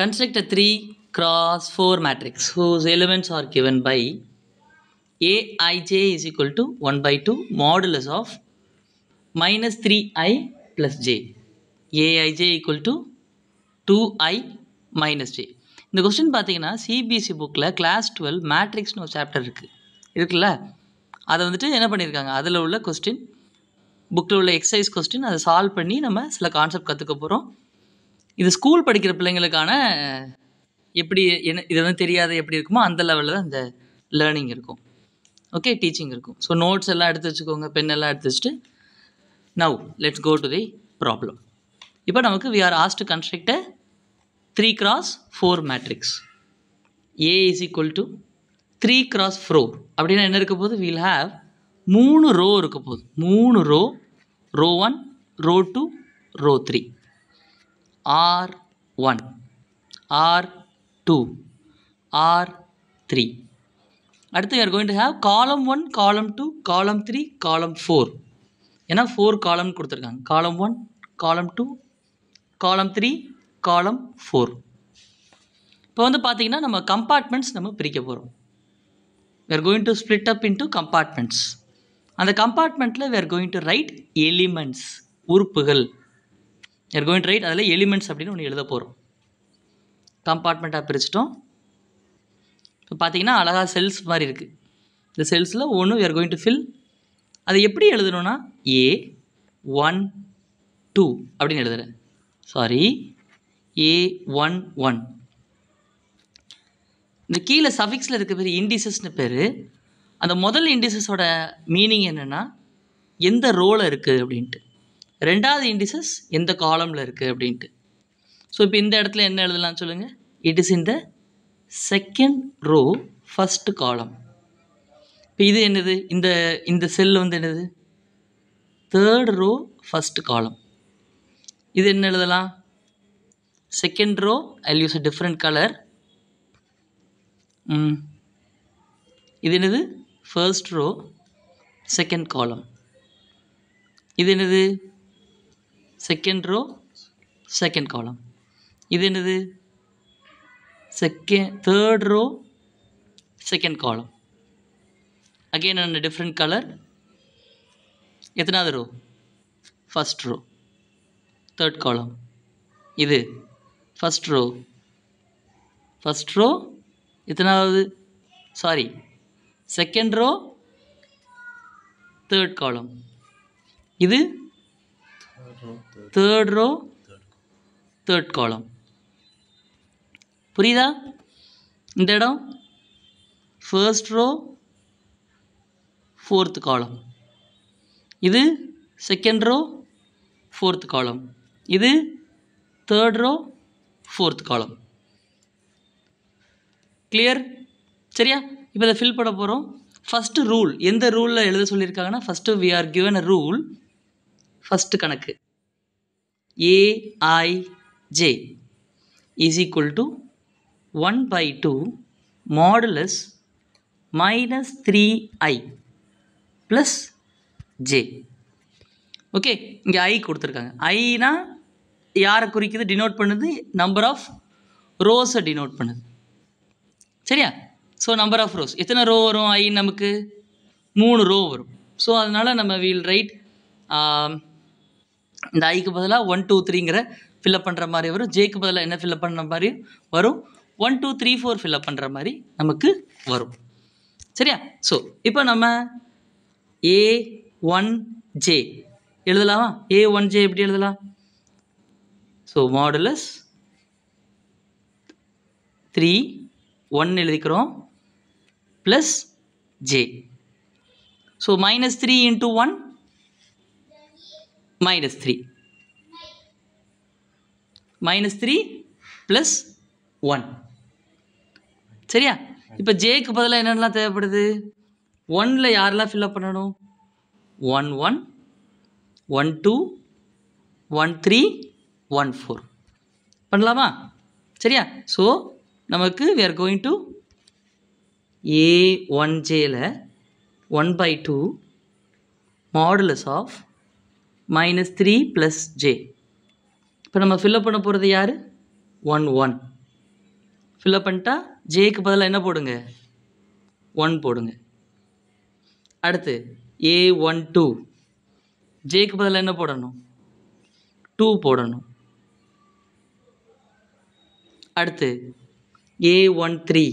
Construct a 3 cross 4 matrix whose elements are given by Aij is equal to 1 by 2 modulus of minus 3i plus j. Aij equal to 2i minus j. இந்த question பார்த்தீங்கன்னா CBSE புக்கில் class 12 மேட்ரிக்ஸ்னு ஒரு chapter இருக்குல்ல, அதை வந்துட்டு என்ன பண்ணியிருக்காங்க, அதில் உள்ள கொஸ்டின், புக்கில் உள்ள எக்ஸசைஸ் கொஸ்டின், அதை சால்வ் பண்ணி நம்ம சில கான்செப்ட் கற்றுக்க போகிறோம். இது ஸ்கூல் படிக்கிற பிள்ளைங்களுக்கான எப்படி என்ன இது வந்து தெரியாத எப்படி இருக்குமோ அந்த லெவலில் தான் இந்த லேர்னிங் இருக்கும். ஓகே, டீச்சிங் இருக்கும். ஸோ நோட்ஸ் எல்லாம் எடுத்து வச்சுக்கோங்க, பென் எல்லாம் எடுத்து வச்சுட்டு now let's go to the problem. இப்போ நமக்கு we are asked to construct 3 cross 4 matrix. A is equal to 3 cross 4 அப்படின்னா என்ன இருக்க போகுது, we'll have 3 ரோ இருக்க போகுது. 3 row, row 1, row 2, row 3, R1, R2, R3. அடுத்து we are going to have column 1, column 2, column 3, column 4. ஏன்னா 4 காலம் கொடுத்துருக்காங்க. column 1, column 2, column 3, column 4. இப்போ வந்து பார்த்தீங்கன்னா நம்ம கம்பார்ட்மெண்ட்ஸ் நம்ம பிரிக்க போகிறோம். we are going to split up into compartments. அந்த கம்பார்ட்மெண்ட்டில் we are going to write elements, உறுப்புகள். we are going to write அதில் எலிமெண்ட்ஸ் அப்படின்னு ஒன்று எழுத போகிறோம். கம்பார்ட்மெண்ட்டாக பிரிச்சிட்டோம். இப்போ பார்த்தீங்கன்னா அழகாக செல்ஸ் மாதிரி இருக்குது. இந்த செல்ஸில் ஒன்று we are going to fill. அதை எப்படி எழுதணும்னா A1 2 அப்படின்னு எழுதுகிறேன். Sorry, A11. இந்த கீழே சஃபிக்ஸில் இருக்க பேர் இண்டிசஸ்னு பேர். அந்த முதல் இண்டிசஸோட மீனிங் என்னென்னா எந்த ரோவில் இருக்குது அப்படின்ட்டு, ரெண்டாவது இண்டிசஸ் எந்த காலமில் இருக்குது அப்படின்ட்டு. ஸோ இப்போ இந்த இடத்துல என்ன எழுதலாம்னு சொல்லுங்கள். It is in the second row first column. இப்போ இது என்னது, இந்த செல் வந்து என்னது, தேர்ட் ரோ ஃபஸ்ட்டு காலம். இது என்ன எழுதலாம், second row. I'll use a different color. இது என்னது, first row second column. இது என்னது, second row second column. இது என்னது, third row second column. Again on a different color. எத்தனாவது row, first row third column. இது ஃபஸ்ட் ரோ எத்தனாவது, sorry second row third column. இது தேர்ட் ரோ தேர்ட் காலம். புரியுதா? இந்த இடம் ஃபர்ஸ்ட் ரோ ஃபோர்த் காலம். இது செகண்ட் ரோ ஃபோர்த் காலம். இது third row fourth column. Clear? சரியா? இப்போ இதை ஃபில் பண்ண போகிறோம். ஃபஸ்ட்டு ரூல், எந்த ரூலில் எழுத சொல்லியிருக்காங்கன்னா, first we are given a rule. First கணக்கு Aij is equal to 1 by 2 modulus minus 3i plus j. ஓகே, இங்கே ஐ கொடுத்துருக்காங்க. ஐனா யாரை குறிக்குது, டினோட் பண்ணுது, நம்பர் ஆஃப் ரோஸை டினோட் பண்ணுது. சரியா? ஸோ நம்பர் ஆஃப் ரோஸ் எத்தனை ரோ வரும், ஐ நமக்கு 3 ரோ வரும். ஸோ அதனால் நம்ம வீல் ரைட் இந்த ஐக்கு பதிலாக 1 2 3ங்கிற ஃபில்அப் பண்ணுற மாதிரி வரும். ஜேக்கு பதிலாக என்ன ஃபில்அப் பண்ணுற மாதிரி வரும், 1 2 3 4 ஃபில்அப் பண்ணுற மாதிரி நமக்கு வரும். சரியா? ஸோ இப்போ நம்ம A1j எழுதலாமா? A1j எப்படி எழுதலாம்? ஸோ மாடுலஸ் 3 1 எழுதிக்கிறோம் plus J. So minus 3 into 1 minus 3 minus 3 plus 1. சரியா? இப்போ ஜேக்கு பதிலாக என்னென்னலாம் தேவைப்படுது, 1ல் யாரெல்லாம் ஃபில்அப் பண்ணணும், 1 1 1 2 1 3 1 4 பண்ணலாமா? சரியா? ஸோ நமக்கு we are going to A1jல 1 by 2 modulus of minus 3 plus j. இப்போ நம்ம ஃபில்அப் பண்ண போகிறது யார், 1 1. ஃபில்அப் பண்ணிட்டா ஜேக்கு பதிலாக என்ன போடுங்க 1 போடுங்க. அடுத்து A12 ஜேக்கு பதிலாக என்ன போடணும் 2 போடணும். அடுத்து A13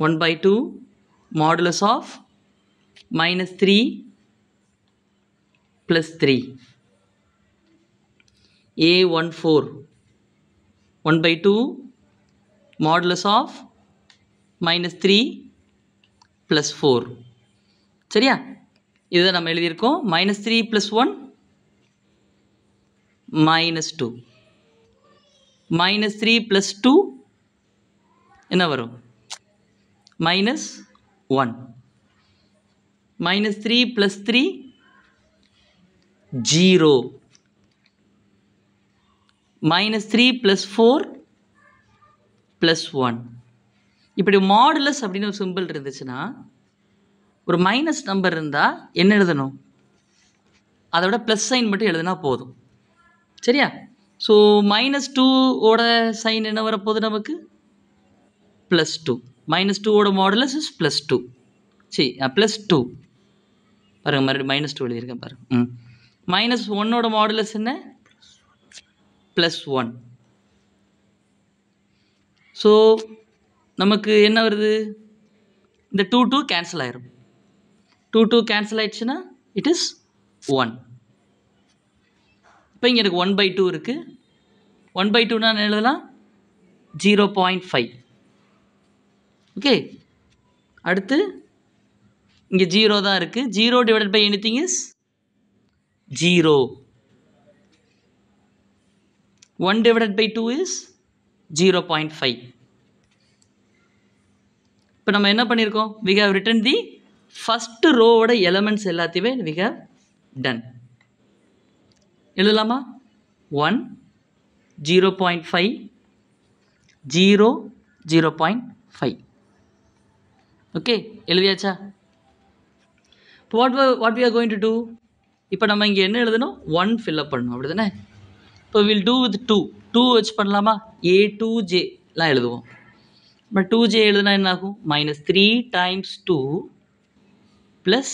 1/2 modulus of -3 + 3. A14 1/2 modulus of -3 + 4. சரியா? இதை நம்ம எழுதியிருக்கோம். -3 + 1 -2. -3 + 2 என்ன வரும் -1. -3 + 3 0. -3 + 4 + 1. இப்படி மாடுலஸ் அப்படின்னு ஒரு சிம்பிள் இருந்துச்சுன்னா ஒரு மைனஸ் நம்பர் இருந்தால் என்ன எழுதணும் அதோட ப்ளஸ் சைன் மட்டும் எழுதுனா போதும். சரியா? ஸோ -2ஓட சைன் என்ன வரப்போகுது நமக்கு +2. -2ஓட மாடுலஸ் இஸ் +2. சரி +2 பாருங்கள் மறுபடியும் -2 எழுதியிருக்கேன் பாருங்கள். -1ஓட மாடுலஸ் என்ன +1. ஸோ நமக்கு என்ன வருது இந்த 2 கேன்சல் ஆயிரும். 2 கேன்சல் ஆயிடுச்சுன்னா இட் இஸ் 1. இப்போ இங்கே எனக்கு 1/2 இருக்குது. 1/2 நான் எழுதலாம் 0.5. ஓகே. அடுத்து இங்கே 0 தான் இருக்குது. 0 divided by anything is 0. 1 divided by 2 is 0.5. இப்போ நம்ம என்ன பண்ணியிருக்கோம் we have written the first row-ஓட elements எல்லாத்தையுமே we have done. எழுதலாமா 1 0.5 0 0.5. Okay எழுதியாச்சா? what we are going to do இப்போ நம்ம இங்கே என்ன எழுதணும் 1 fill up பண்ணணும் அப்படி தானே? இப்போ வில் டூ வித் 2 வச்சு பண்ணலாமா A2Jலாம் எழுதுவோம். பட் 2J எழுதுனா என்ன ஆகும் -3 × 2 +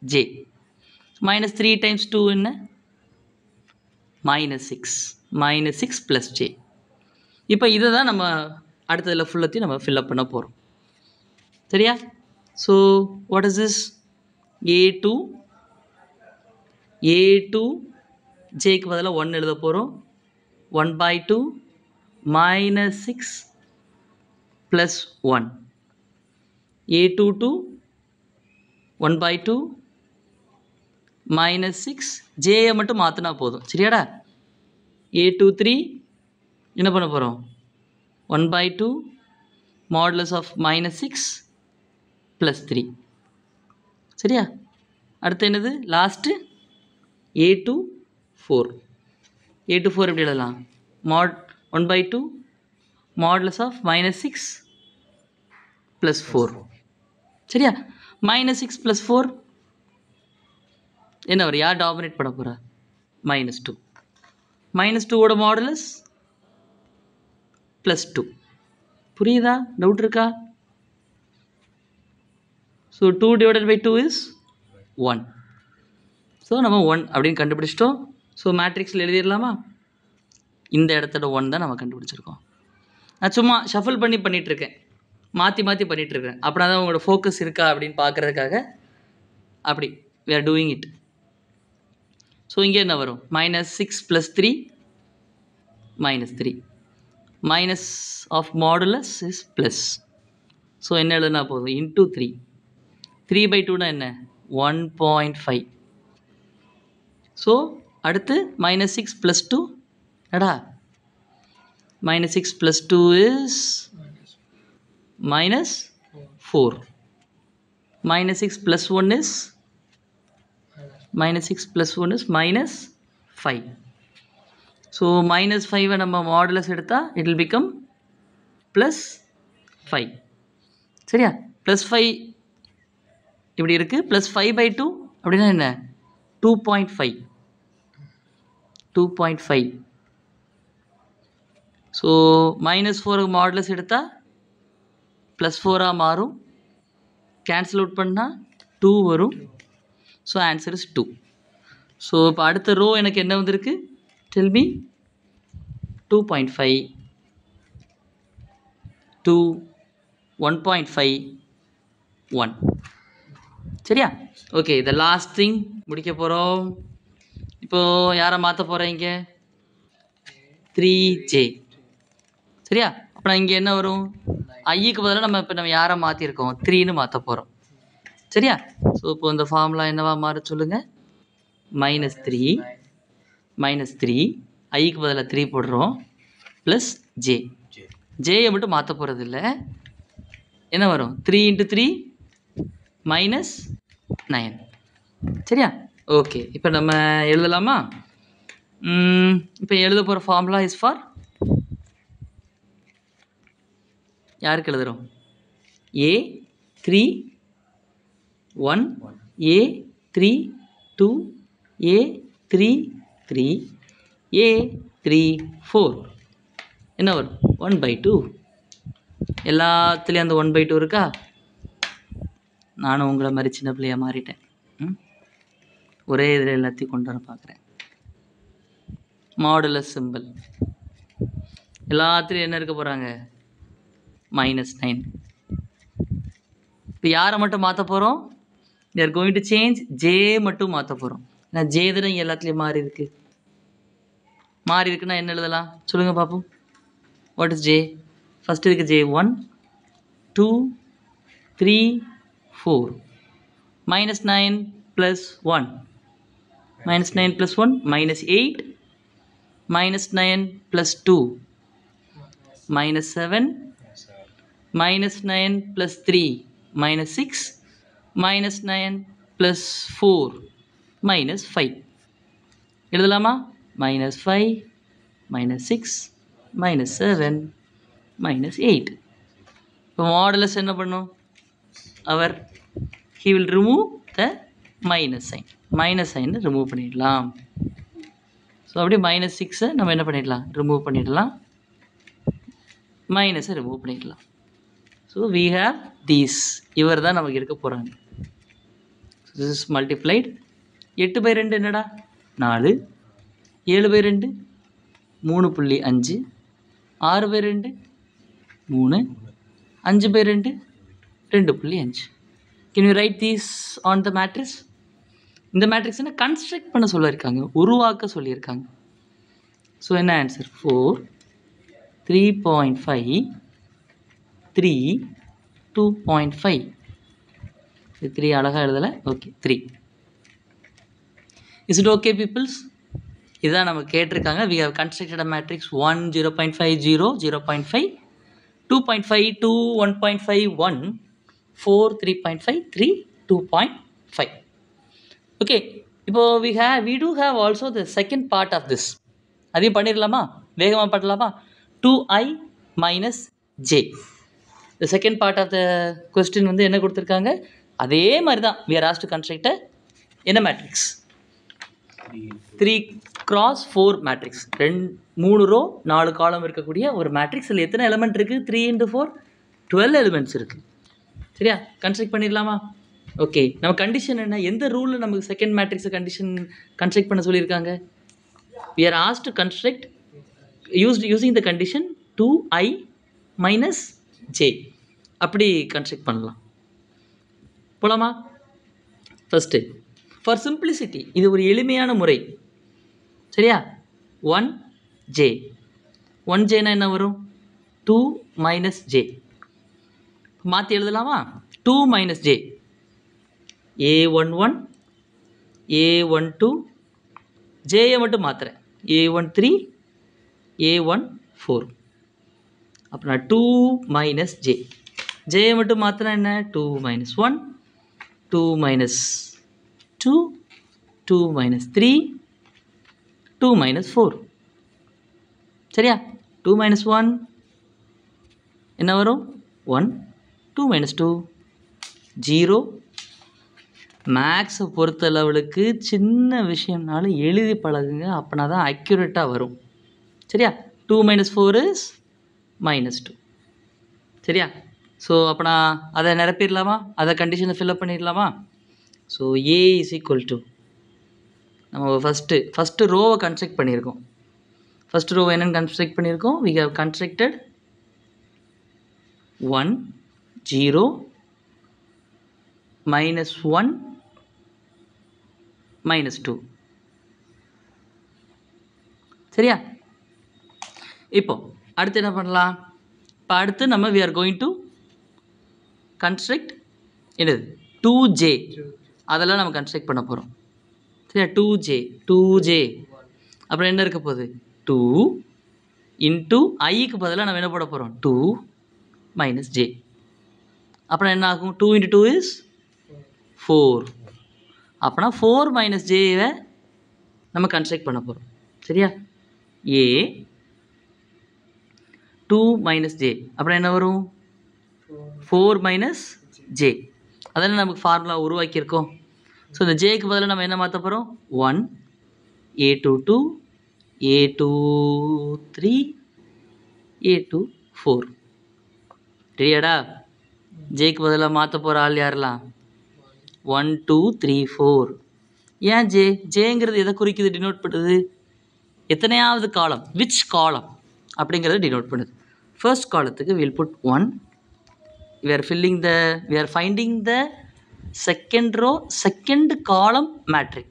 J. -3 × 2 என்ன -6 + J. இப்போ இதை தான் நம்ம அடுத்ததில் ஃபுல்லத்தையும் நம்ம ஃபில்அப் பண்ண போகிறோம். சரியா? So what is this A2 ஜேக்கு பதிலாக 1 எழுத போகிறோம். 1/2 -6 + 1. A22 1/2 -6 ஜேயை மட்டும் மாற்றினா போதும். சரியாடா? A23 என்ன பண்ண போகிறோம் 1/2 modulus of -6 + 3. சரியா? அடுத்து என்னது லாஸ்ட்டு A24 எப்படி எழுதலாம் 1/2 modulus of -6 + 4. சரியா? -6 + 4 என்ன வரும் யார் டாமினேட் பண்ண போகிறா -2. -2ஓட மாடுலஸ் +2. புரியுதா? டவுட் இருக்கா? So 2 divided by 2 is 1. So நம்ம 1 அப்படின்னு கண்டுபிடிச்சிட்டோம். ஸோ மேட்ரிக்ஸில் எழுதிடலாமா? இந்த இடத்தோட 1 தான் நம்ம கண்டுபிடிச்சிருக்கோம். நான் சும்மா ஷஃபில் பண்ணிகிட்ருக்கேன், மாற்றி பண்ணிகிட்ருக்கேன். அப்படின்னா தான் உங்களோட ஃபோக்கஸ் இருக்கா அப்படின்னு பார்க்குறதுக்காக அப்படி we are doing it. So இங்கே என்ன வரும் -6 + 3 -3. Minus of modulus is plus. So என்ன எழுதுனா போதும் இன்ட்டு 3. 3/2னா என்ன 1.5. ஸோ அடுத்து -6 + 2 எடா -6 + 2 is -4. -6 + 1 is -5. ஸோ -5 நம்ம மாடுலஸ் எடுத்தால் இட் வில் பிகம் +5. சரியா? +5 இப்படி இருக்குது. +5/2 அப்படின்னா என்ன 2.5. ஸோ -4 மாடுலஸ் எடுத்தால் +4 மாறும். கேன்சல் அவுட் பண்ணால் 2 வரும். So answer is 2. ஸோ இப்போ அடுத்த ரோ எனக்கு என்ன வந்திருக்கு? Tell me. 2.5 2 1.5 1. சரியா? ஓகே, த லாஸ்ட் திங் முடிக்க போகிறோம். இப்போது யாரை மாற்ற போகிறேன்? இங்கே 3j. சரியா? அப்புறம் இங்கே என்ன வரும்? ஐக்கு பதிலாக நம்ம யாரை மாற்றிருக்கோம்? 3ன்னு மாற்ற போகிறோம். சரியா? ஸோ இப்போ இந்த ஃபார்முலா என்னவா மாற சொல்லுங்கள்? -3 ஐக்கு பதிலாக 3 போடுறோம் ப்ளஸ் ஜே. ஜேயை மட்டும் மாற்ற போகிறது இல்லை. என்ன வரும்? 3 × 3 -9. சரியா? ஓகே, இப்போ நம்ம எழுதலாமா? இப்போ எழுத போகிற ஃபார்முலா இஸ் ஃபார் யாருக்கு எழுதுகிறோம்? A3 1 A3 2 A3 3 A3 4. என்ன வரும்? 1/2. எல்லாத்துலேயும் அந்த 1/2 இருக்கா? நானும் உங்களை மாதிரி சின்ன பிள்ளையாக மாறிட்டேன். ஒரே இதில் எல்லாத்தையும் கொண்டு வர பார்க்குறேன். மாடுலஸ் சிம்பிள் எல்லாத்துலேயும் என்ன இருக்க போகிறாங்க? -9. இப்போ யாரை மட்டும் மாற்ற போகிறோம்? we are going to change J மட்டும் மாற்ற போகிறோம். ஏன்னா ஜே தானே எல்லாத்துலேயும் மாறி இருக்குன்னா என்ன எழுதலாம் சொல்லுங்கள் பார்ப்போம். What is J? ஃபஸ்ட் இருக்கு ஜே 1 2 3 4 -9 + 1 -9 + 1 -8 -9 + 2 -7 -9 + 3 -6 -9 + 4 -5. எழுதலாமா? -5 -6 -7 -8. இப்போ மாடுலஸ் என்ன பண்ணும்? he will remove the minus sign. Minus சைனை ரிமூவ் பண்ணிடலாம். ஸோ அப்படியே -6 நம்ம என்ன பண்ணிடலாம்? ரிமூவ் பண்ணிடலாம். மைனஸை ரிமூவ் பண்ணிடலாம். So we have these. இவர் தான் நமக்கு இருக்க போகிறாங்க. this is multiplied. 8/2 என்னடா? 4. 7/2 3.5. 6/2 3. 5/2 2.5. Can you write these on the matrix? இந்த மேட்ரிக்ஸ் என்ன கன்ஸ்ட்ரக்ட் பண்ண சொல்லியிருக்காங்க, உருவாக்க சொல்லியிருக்காங்க. ஸோ என்ன ஆன்சர்? 4 3.5 3 2.5. இது 3 அழகாக எழுதலை. Okay 3. Is it okay peoples? இதுதான் நம்ம கேட்டிருக்காங்க. we have constructed a matrix 1 0.5 0 0.5 2.5 2 1.5 1 4 3.5 3 2.5. Okay, இப்போ we do have also the second part of this. அதையும் பண்ணிடலாமா? வேகமாக பண்ணலாமா? 2i - j. the second part of the question வந்து என்ன கொடுத்துருக்காங்க? அதே மாதிரி தான் we are asked to construct என்ன மேட்ரிக்ஸ்? 3x4 matrix. 3 ரோ 4 காலம் இருக்கக்கூடிய ஒரு மேட்ரிக்ஸ். இதில் எத்தனை எலிமெண்ட் இருக்குது? 3 × 4 12 எலிமெண்ட்ஸ் இருக்குது. சரியா? கன்ஸ்ட்ரக்ட் பண்ணிடலாமா? ஓகே, நம்ம கண்டிஷன் என்ன? எந்த ரூலில் நமக்கு செகண்ட் மேட்ரிக்ஸை கன்ஸ்ட்ரக்ட் பண்ண சொல்லியிருக்காங்க? we are asked to construct using the condition 2i - j. அப்படி கன்ஸ்ட்ரக்ட் பண்ணலாம். போலாமா? ஃபஸ்ட்டு ஃபார் சிம்பிளிசிட்டி, இது ஒரு எளிமையான முறை. சரியா? 1j. 1jனா என்ன வரும்? 2 - j. மாற்றி எழுதலாமா? 2 - j. a11 a12 ஜேயை மட்டும் மாற்றுறேன். a13 a14. அப்போ நான் 2 - j. ஜேயை மட்டும் மாற்றினா என்ன? 2 - 1 2 - 2 2 - 3 2 - 4. சரியா? 2 - 1 என்ன வரும்? 1 2 - 2 0. மேக்ஸை பொறுத்தளவுக்கு சின்ன விஷயம்னாலும் எழுதி பழகுங்க, அப்படின்னா தான் அக்யூரேட்டாக வரும். சரியா? 2 minus 4 is minus 2. சரியா? ஸோ அப்போ நான் அதை நிரப்பிடலாமா? அதை கண்டிஷனை ஃபில்அப் பண்ணிடலாமா? So A is equal to நம்ம ஃபஸ்ட்டு ரோவை கன்ஸ்ட்ரக்ட் பண்ணியிருக்கோம். ஃபஸ்ட்டு ரோவை என்னென்னு கன்ஸ்ட்ரக்ட் பண்ணியிருக்கோம்? we have constructed 1 0 minus 1 minus 2. சரியா? இப்போ அடுத்து என்ன பண்ணலாம்? இப்போ அடுத்து நம்ம we are going to construct என்னது 2j அதெல்லாம் நம்ம கன்ஸ்ட்ரக்ட் பண்ண போகிறோம். சரியா? 2j அப்புறம் என்ன இருக்க போகுது? 2 இன்ட்டு ஐக்கு பதிலாக நம்ம என்ன போட போகிறோம்? 2 மைனஸ் ஜே. அப்புறம் என்ன ஆகும்? 2 இன்ட்டு 2 இஸ் 4. அப்போனா 4 மைனஸ் ஜேவை நம்ம கன்ஸ்ட்ரக்ட் பண்ண போகிறோம். சரியா? ஏ 2 மைனஸ் ஜே அப்புறம் என்ன வரும்? 4 மைனஸ் ஜே. அதெல்லாம் நமக்கு ஃபார்முலா உருவாக்கியிருக்கோம். ஸோ இந்த ஜேக்கு பதிலாக நம்ம என்ன மாற்ற போகிறோம்? 1 a22 a23 a24. சரியாடா? ஜேக்கு பதிலாக மாற்ற போகிற ஆள் யாரெல்லாம்? 1 2 3 4. ஏன் ஜேங்கிறது எதை குறிக்குது? டினோட் பண்ணுது எத்தனையாவது காலம், விச் காலம் அப்படிங்கிறத டினோட் பண்ணுது. ஃபர்ஸ்ட் காலத்துக்கு will put 1. we are finding the second row second column matrix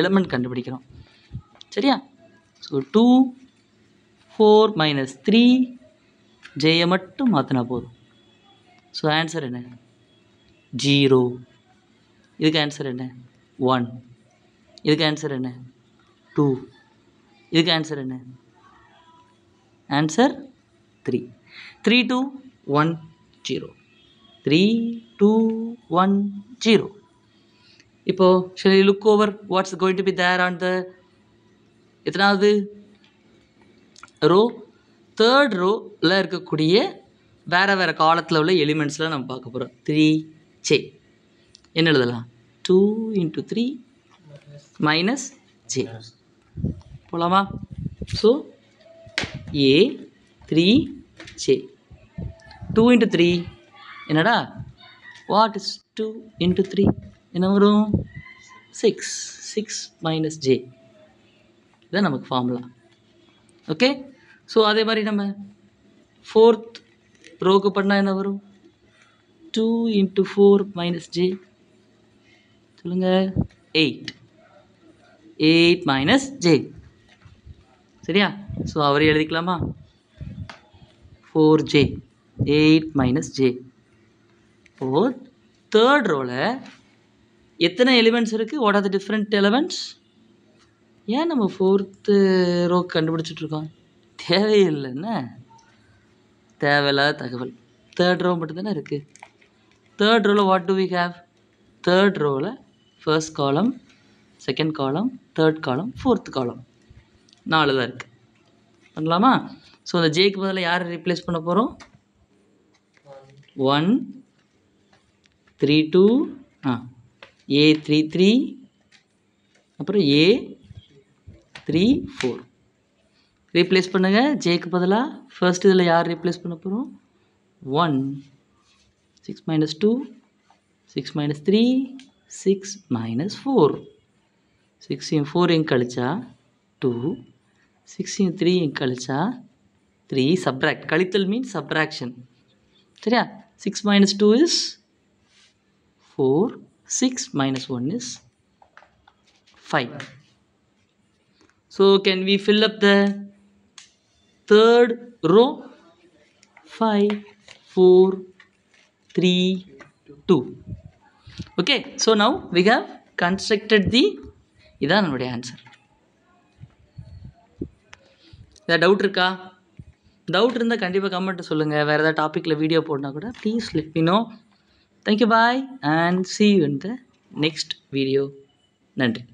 element கண்டுபிடிக்கிறோம். சரியா? ஸோ 2 4 minus 3 ஜேயை மட்டும் மாற்றினா போதும். ஸோ ஆன்சர் என்ன? 0. இதுக்கு ஆன்சர் என்ன? 1. இதுக்கு ஆன்சர் என்ன? 2. இதுக்கு ஆன்சர் என்ன? ஆன்சர் 3. 3 2 1 0. 3 2 1 0. இப்போ shall we look over what's going to be there on the எத்தனாவது ரோ? தேர்ட் ரோவில் இருக்கக்கூடிய வேறு காலத்தில் உள்ள எலிமெண்ட்ஸ்லாம் நம்ம பார்க்க போகிறோம். 3j என்ன எழுதலாம்? 2 into 3 மைனஸ் ஜே. போகலாமா? ஸோ ஏ 3j 2 into 3 என்னடா? What is 2 into 3? என்ன வரும்? 6 மைனஸ் ஜே. இதுதான் நமக்கு ஃபார்முலா. ஓகே. ஸோ அதே மாதிரி நம்ம ஃபோர்த் ரோக்கு பண்ணால் என்ன வரும்? 2 into 4 மைனஸ் ஜே. சொல்லுங்கள். 8 மைனஸ் ஜே. சரியா? ஸோ அவரே எழுதிக்கலாமா? 4j 8 minus J. இப்போது தேர்ட் ரோவில் எத்தனை எலிமெண்ட்ஸ் இருக்குது? What are the different elements? ஏன் நம்ம ஃபோர்த்து ரோ கண்டுபிடிச்சிட்ருக்கோம்? தேவையில்லைன்னா தேவையில்லாத தகவல். தேர்ட் ரோ மட்டும்தானே இருக்குது. தேர்ட் ரோவில் what do we have? Third ரோவில் first column, second column, third column, fourth column 4 தான் இருக்குது. பண்ணலாமா? ஸோ அந்த ஜேக்கு பதிலாக யாரை ரீப்ளேஸ் பண்ண போகிறோம்? 1 3 2 a33 அப்புறம் a3 4 ரீப்ளேஸ் பண்ணுங்கள். ஜேக்கு பதிலாக ஃபர்ஸ்ட் இதில் யார் ரீப்ளேஸ் பண்ண போகிறோம்? 1 6 minus 2 6 minus 3 6 minus 4. 6 4 கழிச்சா 2, 6 3 கழிச்சா 3. சப்ராக்ட். கழித்தல் மீன்ஸ் சப்ராக்ஷன். சரியா? 6 minus 2 is 4. 6 minus 1 is 5. So can we fill up the third row? 5 4 3 2. Okay. So now we have constructed the இதான் நம்மளுடைய ஆன்சர். ஏதாவது டவுட் இருக்கா? டவுட் இருந்தால் கண்டிப்பாக கமெண்ட்டு சொல்லுங்கள். வேறு ஏதாவது டாப்பிக்கில் வீடியோ போடனா கூட please let me know. Thank you, bye and see you in the next video. நன்றி.